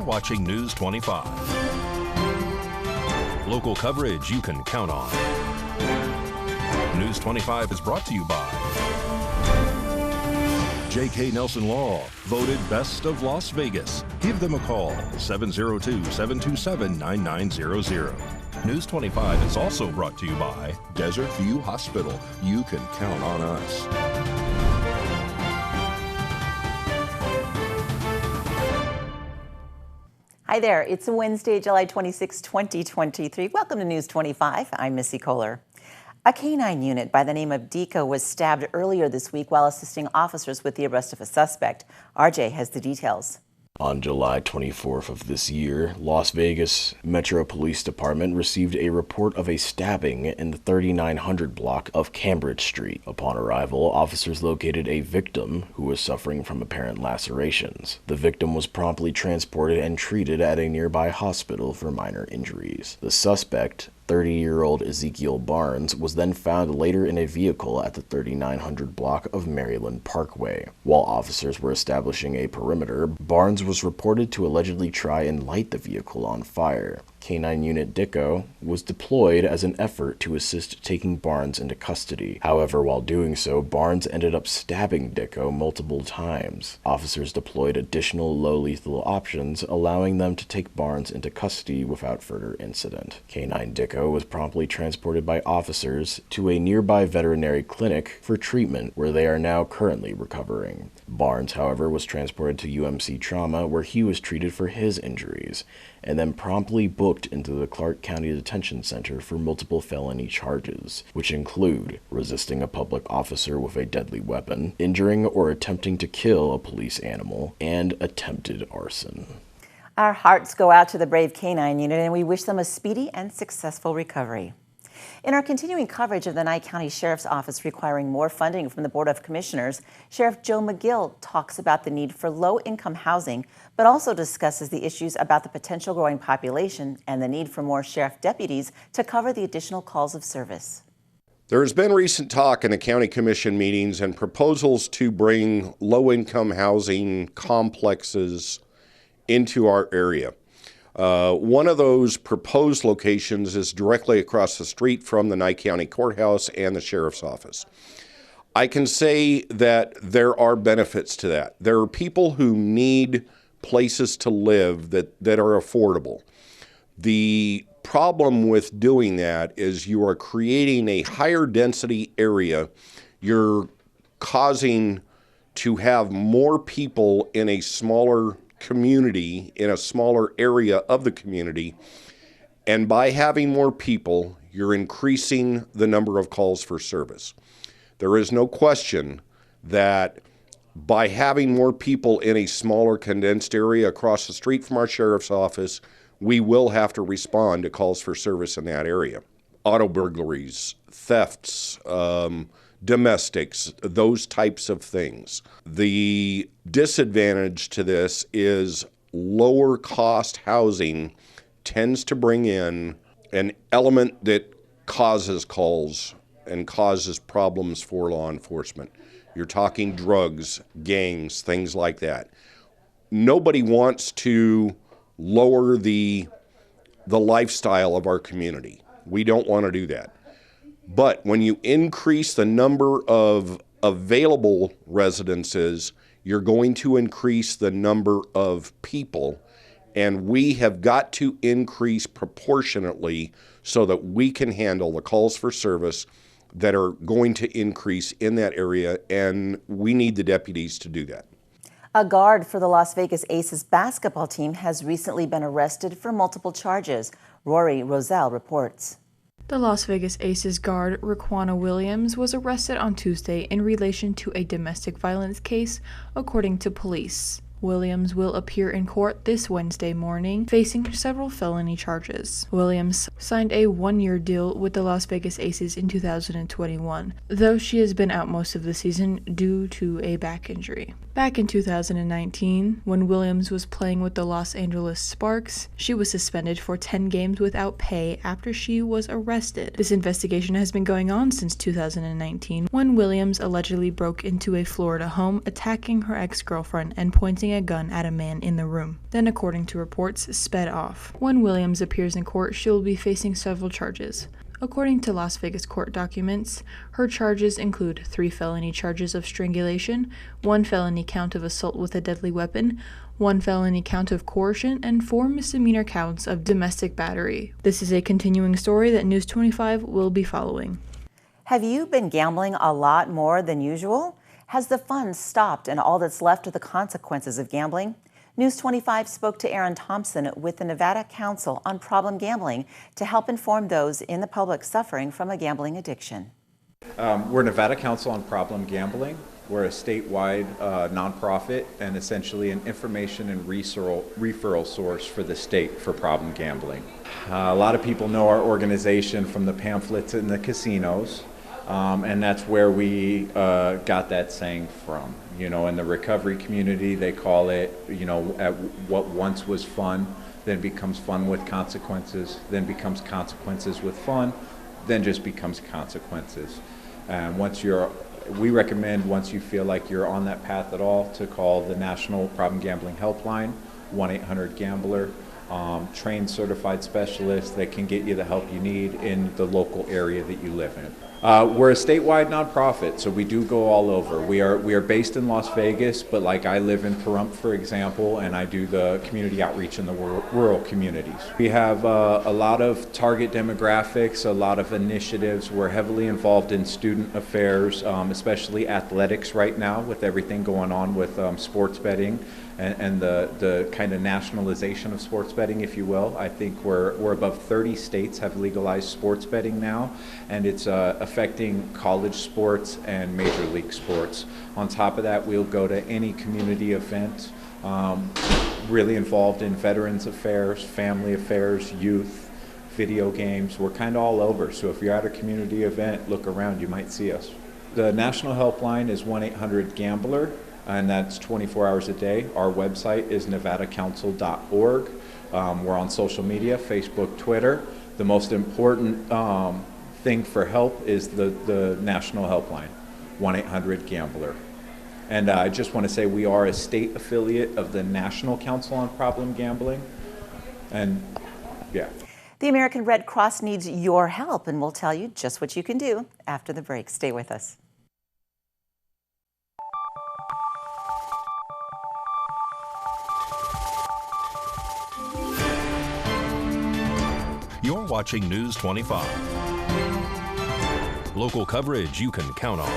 watching News 25. Local coverage you can count on. News 25 is brought to you by J.K. Nelson Law, voted Best of Las Vegas. Give them a call, 702-727-9900. News 25 is also brought to you by Desert View Hospital. You can count on us. Hi there, it's Wednesday, July 26, 2023. Welcome to News 25. I'm Missy Kohler. A canine unit by the name of Deco was stabbed earlier this week while assisting officers with the arrest of a suspect. RJ has the details. On July 24th of this year, Las Vegas Metro Police Department received a report of a stabbing in the 3900 block of Cambridge Street. Upon arrival, officers located a victim who was suffering from apparent lacerations. The victim was promptly transported and treated at a nearby hospital for minor injuries. The suspect, 30-year-old Ezekiel Barnes, was then found later in a vehicle at the 3900 block of Maryland Parkway. While officers were establishing a perimeter, Barnes was reported to allegedly try and light the vehicle on fire. Canine Unit Deco was deployed as an effort to assist taking Barnes into custody. However, while doing so, Barnes ended up stabbing Deco multiple times. Officers deployed additional low-lethal options, allowing them to take Barnes into custody without further incident. Canine Deco was promptly transported by officers to a nearby veterinary clinic for treatment, where they are now currently recovering. Barnes, however, was transported to UMC Trauma, where he was treated for his injuries, and then promptly booked into the Clark County Detention Center for multiple felony charges, which include resisting a public officer with a deadly weapon, injuring or attempting to kill a police animal, and attempted arson. Our hearts go out to the brave canine unit, and we wish them a speedy and successful recovery. In our continuing coverage of the Nye County Sheriff's Office requiring more funding from the Board of Commissioners, Sheriff Joe McGill talks about the need for low-income housing, but also discusses the issues about the potential growing population and the need for more sheriff deputies to cover the additional calls of service. There has been recent talk in the county commission meetings and proposals to bring low-income housing complexes into our area. One of those proposed locations is directly across the street from the Nye County Courthouse and the Sheriff's Office. I can say that there are benefits to that. There are people who need places to live that are affordable. The problem with doing that is you are creating a higher density area. You're causing to have more people in a smaller community, in a smaller area of the community, and by having more people, you're increasing the number of calls for service. There is no question that by having more people in a smaller condensed area across the street from our sheriff's office, we will have to respond to calls for service in that area. Auto burglaries, thefts, domestics, those types of things. The disadvantage to this is lower cost housing tends to bring in an element that causes calls and causes problems for law enforcement. You're talking drugs, gangs, things like that. Nobody wants to lower the lifestyle of our community. We don't want to do that. But when you increase the number of available residences, you're going to increase the number of people, and we have got to increase proportionately so that we can handle the calls for service that are going to increase in that area, and we need the deputies to do that. A guard for the Las Vegas Aces basketball team has recently been arrested for multiple charges. Rory Roselle reports. The Las Vegas Aces guard, Raquana Williams, was arrested on Tuesday in relation to a domestic violence case, according to police. Williams will appear in court this Wednesday morning, facing several felony charges. Williams signed a one-year deal with the Las Vegas Aces in 2021, though she has been out most of the season due to a back injury. Back in 2019, when Williams was playing with the Los Angeles Sparks, she was suspended for 10 games without pay after she was arrested. This investigation has been going on since 2019, when Williams allegedly broke into a Florida home, attacking her ex-girlfriend and pointing pointing a gun at a man in the room, then, according to reports, sped off. When Williams appears in court, she will be facing several charges. According to Las Vegas court documents, her charges include 3 felony charges of strangulation, 1 felony count of assault with a deadly weapon, 1 felony count of coercion, and 4 misdemeanor counts of domestic battery. This is a continuing story that News 25 will be following. Have you been gambling a lot more than usual? Has the fun stopped and all that's left are the consequences of gambling? News 25 spoke to Aaron Thompson with the Nevada Council on Problem Gambling to help inform those in the public suffering from a gambling addiction. We're Nevada Council on Problem Gambling. We're a statewide nonprofit and essentially an information and referral source for the state for problem gambling. A lot of people know our organization from the pamphlets in the casinos, and that's where we got that saying from. You know, in the recovery community, they call it, you know, at what once was fun, then becomes fun with consequences, then becomes consequences with fun, then just becomes consequences. And we recommend once you feel like you're on that path at all to call the National Problem Gambling Helpline, 1-800-GAMBLER, trained certified specialists that can get you the help you need in the local area that you live in. We're a statewide nonprofit, so we do go all over. We are based in Las Vegas, but like I live in Pahrump, for example, and I do the community outreach in the rural communities. We have a lot of target demographics, a lot of initiatives. We're heavily involved in student affairs, especially athletics right now with everything going on with sports betting and the kind of nationalization of sports betting, if you will. I think we're above 30 states have legalized sports betting now, and it's affecting college sports and major league sports. On top of that, we'll go to any community event, really involved in veterans affairs, family affairs, youth, video games. We're kind of all over, so if you're at a community event, look around, you might see us. The national helpline is 1-800-GAMBLER, and that's 24 hours a day. Our website is nevadacouncil.org. We're on social media, Facebook, Twitter. The most important thing for help is the national helpline, 1-800-GAMBLER. And I just want to say we are a state affiliate of the National Council on Problem Gambling. And yeah. The American Red Cross needs your help, and we'll tell you just what you can do after the break. Stay with us. You're watching News 25. Local coverage you can count on.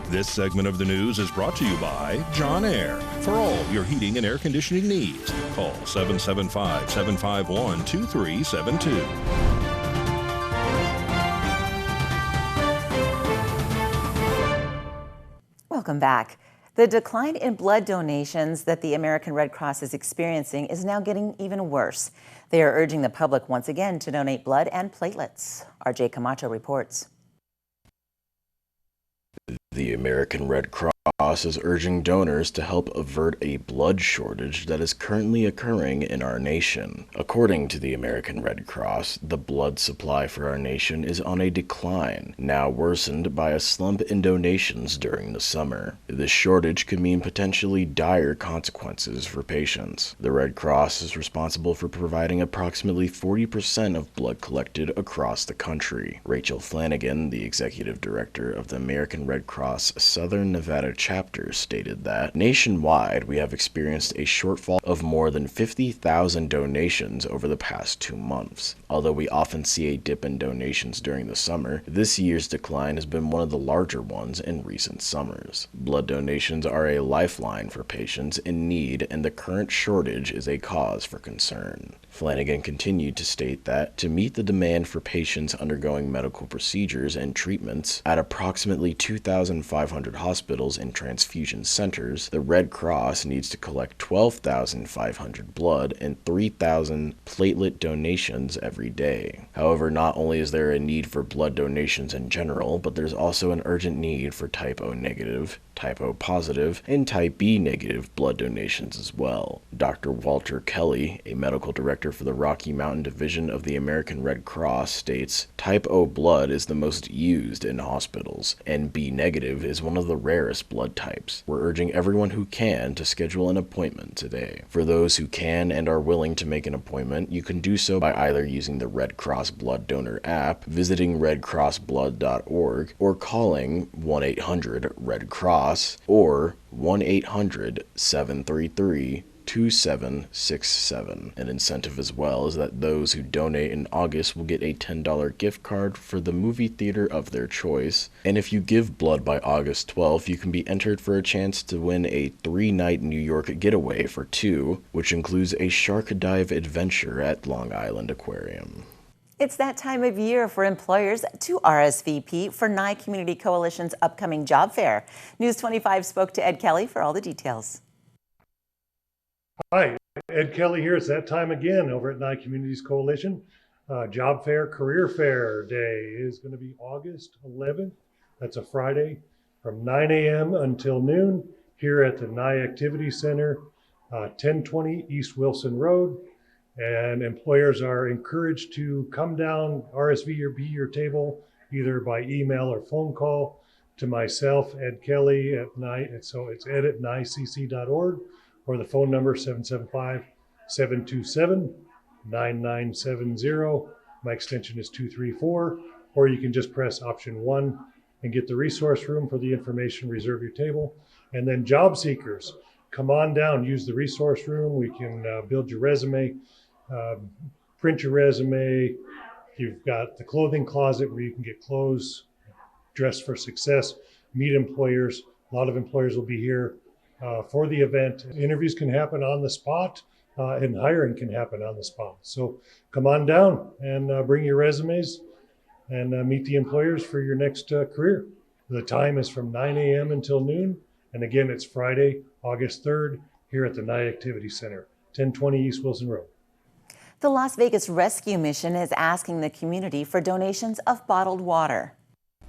This segment of the news is brought to you by John Air. For all your heating and air conditioning needs, call 775-751-2372. Welcome back. The decline in blood donations that the American Red Cross is experiencing is now getting even worse. They are urging the public once again to donate blood and platelets. RJ Camacho reports. The American Red Cross is urging donors to help avert a blood shortage that is currently occurring in our nation. According to the American Red Cross, the blood supply for our nation is on a decline, now worsened by a slump in donations during the summer. This shortage could mean potentially dire consequences for patients. The Red Cross is responsible for providing approximately 40% of blood collected across the country. Rachel Flanagan, the executive director of the American Red Cross Southern Nevada chapter, stated that nationwide we have experienced a shortfall of more than 50,000 donations over the past 2 months. Although we often see a dip in donations during the summer, this year's decline has been one of the larger ones in recent summers. Blood donations are a lifeline for patients in need, and the current shortage is a cause for concern. Flanagan continued to state that to meet the demand for patients undergoing medical procedures and treatments at approximately 2,500 hospitals and transfusion centers, the Red Cross needs to collect 12,500 blood and 3,000 platelet donations every day. However, not only is there a need for blood donations in general, but there's also an urgent need for type O negative, type O positive, and type B negative blood donations as well. Dr. Walter Kelly, a medical director for the Rocky Mountain Division of the American Red Cross, states, type O blood is the most used in hospitals, and B negative is one of the rarest blood types. We're urging everyone who can to schedule an appointment today. For those who can and are willing to make an appointment, you can do so by either using the Red Cross Blood Donor app, visiting redcrossblood.org, or calling 1-800-RED-CROSS or 1-800-733-2767. An incentive as well is that those who donate in August will get a $10 gift card for the movie theater of their choice. And if you give blood by August 12th, you can be entered for a chance to win a 3-night New York getaway for 2, which includes a shark dive adventure at Long Island Aquarium. It's that time of year for employers to RSVP for Nye Community Coalition's upcoming job fair. News 25 spoke to Ed Kelly for all the details. Hi, Ed Kelly here. It's that time again over at Nye Communities Coalition. Job fair, career fair day is going to be August 11th. That's a Friday from 9 a.m. until noon here at the Nye Activity Center, 1020 East Wilson Road. And employers are encouraged to come down, RSVP your table, either by email or phone call to myself, Ed Kelly, at so it's ed@nycc.org, or the phone number 775-727-9970. My extension is 234, or you can just press option 1 and get the resource room for the information, reserve your table. And then job seekers, come on down, use the resource room. We can build your resume. Print your resume. You've got the clothing closet where you can get clothes, dress for success, meet employers. A lot of employers will be here for the event. Interviews can happen on the spot and hiring can happen on the spot. So come on down and bring your resumes and meet the employers for your next career. The time is from 9 a.m. until noon. And again, it's Friday, August 3rd, here at the Nye Activity Center, 1020 East Wilson Road. The Las Vegas Rescue Mission is asking the community for donations of bottled water.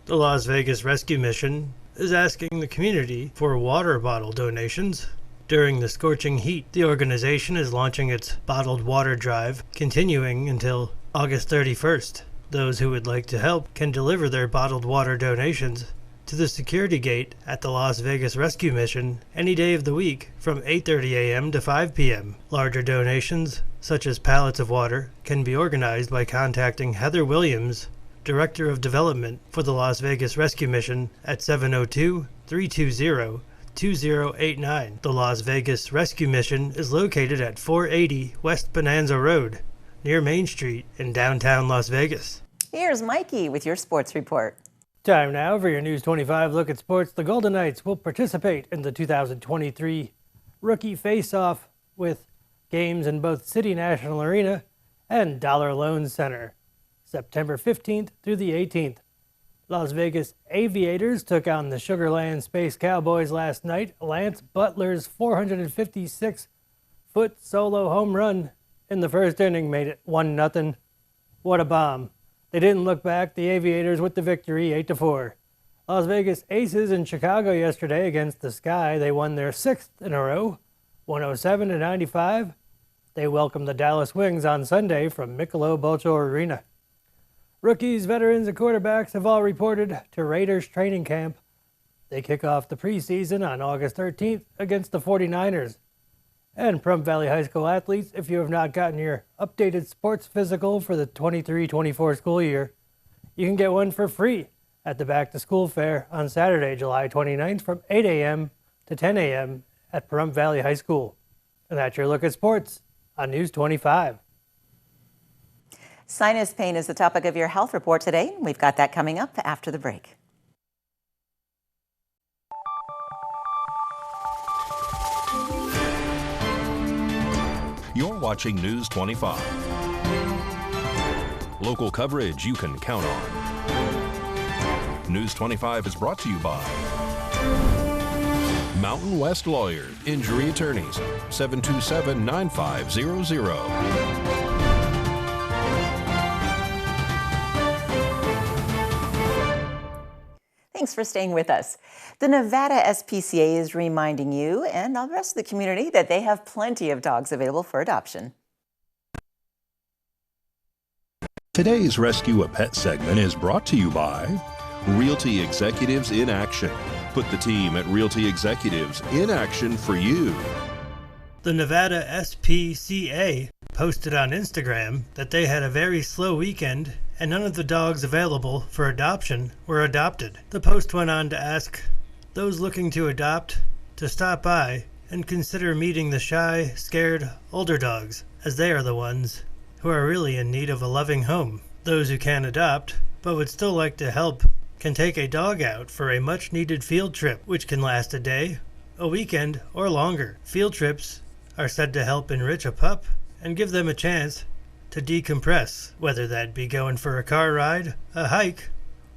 The Las Vegas Rescue Mission is asking the community for water bottle donations. During the scorching heat, the organization is launching its bottled water drive, continuing until August 31st. Those who would like to help can deliver their bottled water donations to the security gate at the Las Vegas Rescue Mission any day of the week from 8:30 a.m. to 5 p.m. Larger donations, such as pallets of water, can be organized by contacting Heather Williams, Director of Development for the Las Vegas Rescue Mission, at 702-320-2089. The Las Vegas Rescue Mission is located at 480 West Bonanza Road, near Main Street in downtown Las Vegas. Here's Mikey with your sports report. Time now for your News 25 look at sports. The Golden Knights will participate in the 2023 Rookie Face-Off with games in both City National Arena and Dollar Loan Center, September 15th through the 18th. Las Vegas Aviators took on the Sugar Land Space Cowboys last night. Lance Butler's 456-foot solo home run in the first inning made it 1-0. What a bomb. They didn't look back. The Aviators with the victory, 8-4. Las Vegas Aces in Chicago yesterday against the Sky. They won their 6th in a row, 107-95. They welcomed the Dallas Wings on Sunday from Michelob Ultra Arena. Rookies, veterans, and quarterbacks have all reported to Raiders training camp. They kick off the preseason on August 13th against the 49ers. And Pahrump Valley High School athletes, if you have not gotten your updated sports physical for the 23-24 school year, you can get one for free at the Back to School Fair on Saturday, July 29th from 8 a.m. to 10 a.m. at Pahrump Valley High School. And that's your look at sports on News 25. Sinus pain is the topic of your health report today. We've got that coming up after the break. You're watching News 25. Local coverage you can count on. News 25 is brought to you by Mountain West Lawyers, Injury Attorneys, 727-9500. Thanks for staying with us. The Nevada SPCA is reminding you and the rest of the community that they have plenty of dogs available for adoption. Today's Rescue a Pet segment is brought to you by Realty Executives in Action. Put the team at Realty Executives in action for you. The Nevada SPCA posted on Instagram that they had a very slow weekend and none of the dogs available for adoption were adopted. The post went on to ask those looking to adopt to stop by and consider meeting the shy, scared, older dogs, as they are the ones who are really in need of a loving home. Those who can adopt, but would still like to help, can take a dog out for a much-needed field trip, which can last a day, a weekend, or longer. Field trips are said to help enrich a pup and give them a chance to decompress, whether that be going for a car ride, a hike,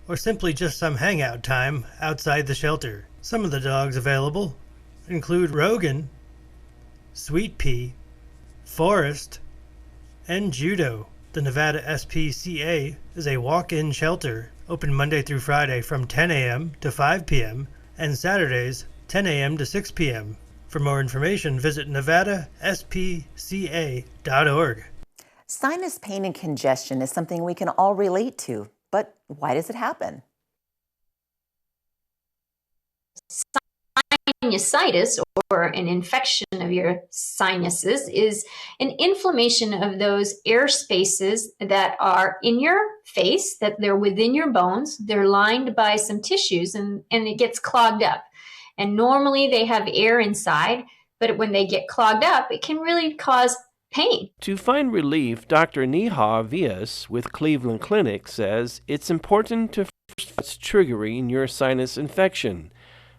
or simply just some hangout time outside the shelter. Some of the dogs available include Rogan, Sweet Pea, Forest, and Judo. The Nevada SPCA is a walk-in shelter, open Monday through Friday from 10 a.m. to 5 p.m. and Saturdays 10 a.m. to 6 p.m. For more information, visit nevadaspca.org. Sinus pain and congestion is something we can all relate to, but why does it happen? Sinusitis, or an infection of your sinuses, is an inflammation of those air spaces that are in your face, that they're within your bones. They're lined by some tissues and it gets clogged up. And normally they have air inside, but when they get clogged up, it can really cause pain. To find relief, Dr. Neha Vias with Cleveland Clinic says it's important to first what's triggering your sinus infection.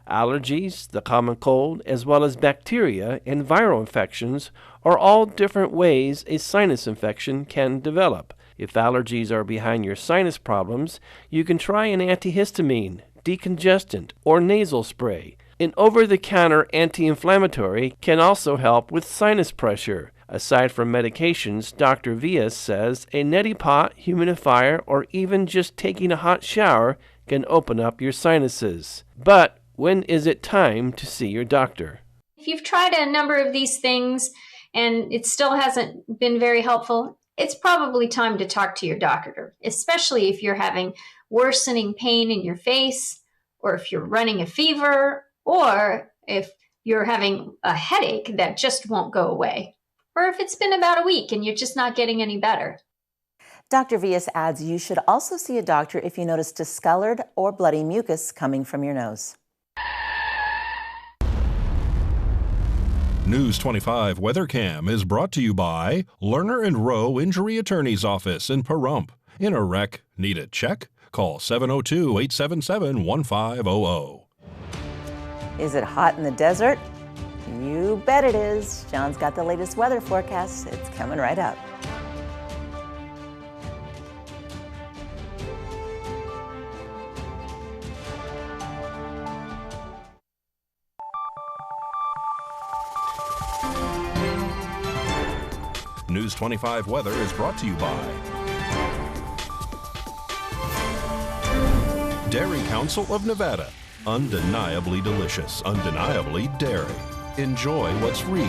Allergies, the common cold, as well as bacteria and viral infections are all different ways a sinus infection can develop. If allergies are behind your sinus problems, you can try an antihistamine, decongestant, or nasal spray. An over-the-counter anti-inflammatory can also help with sinus pressure. Aside from medications, Dr. Vias says a neti pot, humidifier, or even just taking a hot shower can open up your sinuses. But when is it time to see your doctor? If you've tried a number of these things and it still hasn't been very helpful, it's probably time to talk to your doctor, especially if you're having worsening pain in your face, or if you're running a fever, or if you're having a headache that just won't go away, or if it's been about a week and you're just not getting any better. Dr. Vias adds you should also see a doctor if you notice discolored or bloody mucus coming from your nose. News 25 WeatherCam is brought to you by Lerner and Rowe Injury Attorney's Office in Pahrump. In a wreck, need a check? Call 702-877-1500. Is it hot in the desert? You bet it is. John's got the latest weather forecast. It's coming right up. News 25 weather is brought to you by Dairy Council of Nevada. Undeniably delicious, undeniably dairy. Enjoy what's real.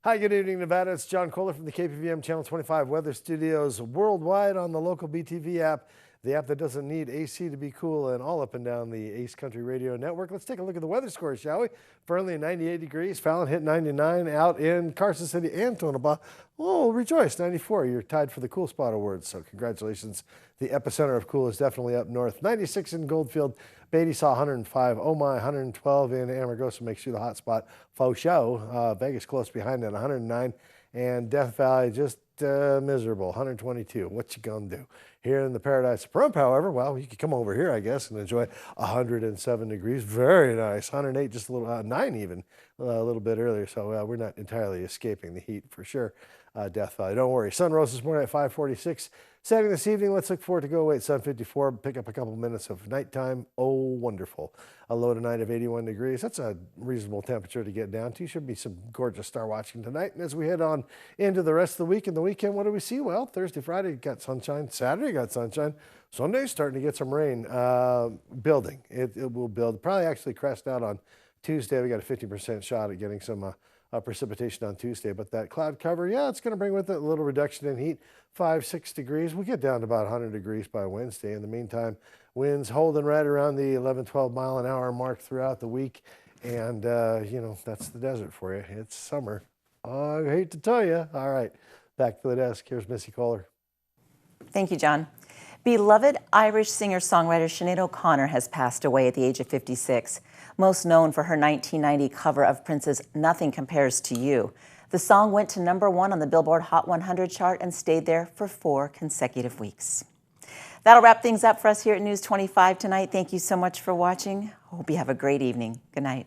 Hi, good evening, Nevada. It's John Kohler from the KPVM Channel 25 Weather Studios worldwide on the local BTV app, the app that doesn't need AC to be cool, and all up and down the Ace Country Radio Network. Let's take a look at the weather scores, shall we? Fernley at 98 degrees, Fallon hit 99, out in Carson City and Tonopah. Oh, rejoice, 94. You're tied for the Cool Spot Awards, so congratulations. The epicenter of cool is definitely up north. 96 in Goldfield, Beatty saw 105, Oh My 112 in Amargosa makes you the hot spot. Faux show, Vegas close behind at 109, and Death Valley just miserable, 122. What you gonna do? Here in the Paradise of Pahrump, however, well, you can come over here, I guess, and enjoy 107 degrees. Very nice. 108, just a little, 9 even, a little bit earlier. So we're not entirely escaping the heat for sure. Death Valley. Don't worry. Sun rose this morning at 5:46. Setting this evening, let's look forward to go away at sun 54. Pick up a couple minutes of nighttime. Oh, wonderful. A low tonight of 81 degrees. That's a reasonable temperature to get down to. Should be some gorgeous star watching tonight. And as we head on into the rest of the week and the weekend, what do we see? Well, Thursday, Friday got sunshine. Saturday got sunshine. Sunday's starting to get some rain. Building. It will build. Probably actually crest out on Tuesday. We got a 50% shot at getting some precipitation on Tuesday, but that cloud cover, yeah, it's going to bring with it a little reduction in heat, 5-6 degrees. We'll get down to about 100 degrees by Wednesday. In the meantime, winds holding right around the 11-12 mile an hour mark throughout the week, and you know, that's the desert for you. It's summer. I hate to tell you. All right, back to the desk. Here's Missy Kohler. Thank you, John. Beloved Irish singer-songwriter Sinead O'Connor has passed away at the age of 56. Most known for her 1990 cover of Prince's Nothing Compares to You. The song went to #1 on the Billboard Hot 100 chart and stayed there for 4 consecutive weeks. That'll wrap things up for us here at News 25 tonight. Thank you so much for watching. Hope you have a great evening. Good night.